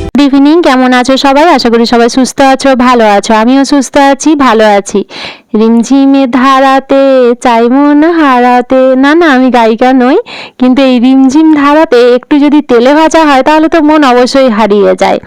Good evening, কেমন আছো সবাই? আশা করি সবাই সুস্থ আছো, ভালো আছো। আমিও সুস্থ আছি, ভালো আছি। রিমঝিমে ধারাতে চাই মন হারাতে, না না আমি গায়িকা নই, কিন্তু এই রিমঝিম ধারাতে একটু যদি তেলে ভাজা হয় তাহলে তো মন অবশ্যই হারিয়ে যায়।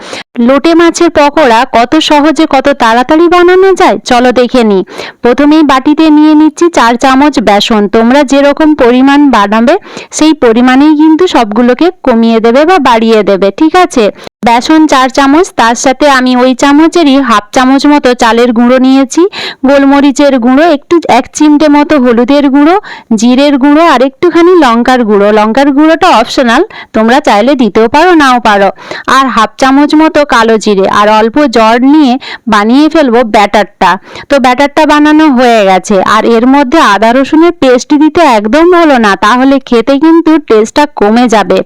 লোটে মাছের পকোড়া কত সহজে কত তাড়াতাড়ি বানানো যায় চলো দেখে নিই। প্রথমেই বাটিতে নিয়ে নিচ্ছি 4 চামচ বেসন। তোমরা যেরকম পরিমাণ বানাবে সেই পরিমাণেই কিন্তু সবগুলোকে কমিয়ে দেবে বা বাড়িয়ে দেবে, ঠিক আছে? বেসন 4 চামচ, তার সাথে আমি ওই চামচেরই হাফ চামচ মতো চালের গুঁড়ো নিয়েছি, গোলমরিচের গুঁড়ো একটু, 1 চিমটে মতো হলুদের গুঁড়ো, জিরের গুঁড়ো আর একটুখানি লঙ্কার গুঁড়ো। লঙ্কার গুঁড়োটা অপশনাল, তোমরা চাইলে দিতেও পারো নাও পারো। আর হাফ চামচ মতো কালো জিরে আর অল্প জল নিয়ে বানিয়ে ফেলবো ব্যাটারটা। তো ব্যাটারটা বানানো হয়ে গেছে। আর এর মধ্যে আদা রসুনের পেস্ট দিতে একদম হলো না, তাহলে খেতে কিন্তু টেস্টটা কমে যাবে।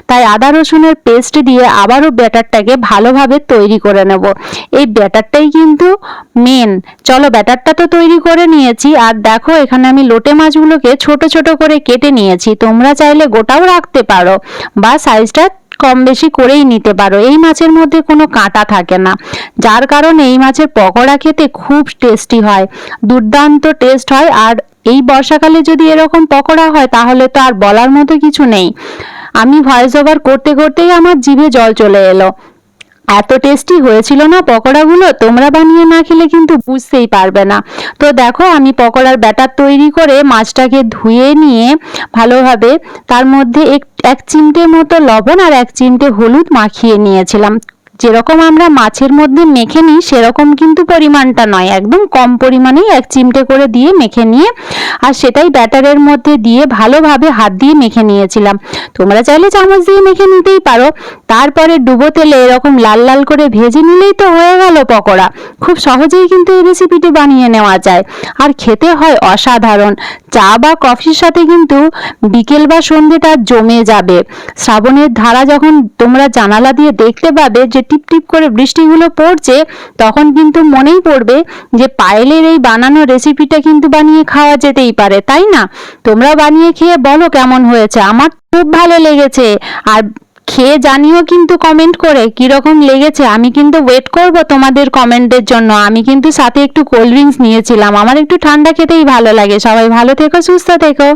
তাই আদা রসুনের পেস্ট দিয়ে আবারও ব্যাটারটাকে ভালোভাবে তৈরি করে নেব। এই ব্যাটারটাই কিন্তু মেন। চলো ব্যাটারটা তো তৈরি করে নিয়েছি। আর দেখো এখানে আমি লোটে মাছগুলোকে ছোট ছোট করে কেটে নিয়েছি। তোমরা চাইলে গোটাও রাখতে পারো বা সাইজটা কম বেশি করেই নিতে পারো। এই মাছের মধ্যে কোনো কাঁটা থাকে না, যার কারণে এই মাছের পকোড়া খেতে খুব টেস্টি হয়, দুর্দান্ত টেস্ট হয়। আর এই বর্ষাকালে যদি এরকম পকোড়া হয় তাহলে তো আর বলার মতো কিছু নেই। আমি ভয়েস ওভার করতে করতেই আমার জিভে জল চলে এলো। এত টেস্টি হয়েছিল না পকোড়াগুলো, তোমরা বানিয়ে না খেলে কিন্তু বুঝতেই পারবে না। তো দেখো আমি পকোড়ার ব্যাটার তৈরি করে মাছটাকে ধুয়ে নিয়ে ভালোভাবে তার মধ্যে এক চিমটে মতো লবণ আর 1 চিমটে হলুদ মাখিয়ে নিয়েছিলাম। যেরকম আমরা মাছের মধ্যে মেখে নিই সেরকম কিন্তু পরিমাণটা নয়, একদম কম পরিমাণেই 1 চিমটে করে দিয়ে মেখে নিয়ে আর সেটাই ব্যাটারের মধ্যে দিয়ে ভালোভাবে হাত দিয়ে মেখে নিয়েছিলাম। তোমরা চাইলে চামচ দিয়ে মেখে নিতেই পারো। তারপরে ডুবো তেলে এরকম লাল লাল করে ভেজে নিলেই তো হয়ে গেল পকোড়া। খুব সহজেই কিন্তু এই রেসিপিটি বানিয়ে নেওয়া যায় আর খেতে হয় অসাধারণ। চা বা কফির সাথে কিন্তু বিকেল বা সন্ধ্যেটা জমে যাবে। শ্রাবণের ধারা যখন তোমরা জানালা দিয়ে দেখতে পাবে যে টিপ টিপ করে বৃষ্টিগুলো পড়ছে, তখন কিন্তু মনেই পড়বে যে পায়েলের এই বানানো রেসিপিটা কিন্তু বানিয়ে খাওয়া যেতেই পারে, তাই না? তোমরা বানিয়ে খেয়ে বলো কেমন হয়েছে। আমার খুব ভালো লেগেছে। আর খেয়ে জানিও কিন্তু কমেন্ট করে কিরকম লেগেছে। আমি কিন্তু ওয়েট করব তোমাদের কমেন্টের জন্য। আমি কিন্তু সাথে একটু কোল্ড ড্রিঙ্কস নিয়েছিলাম, আমার একটু ঠান্ডা খেতেই ভালো লাগে। সবাই ভালো থেকো, সুস্থ থেকো।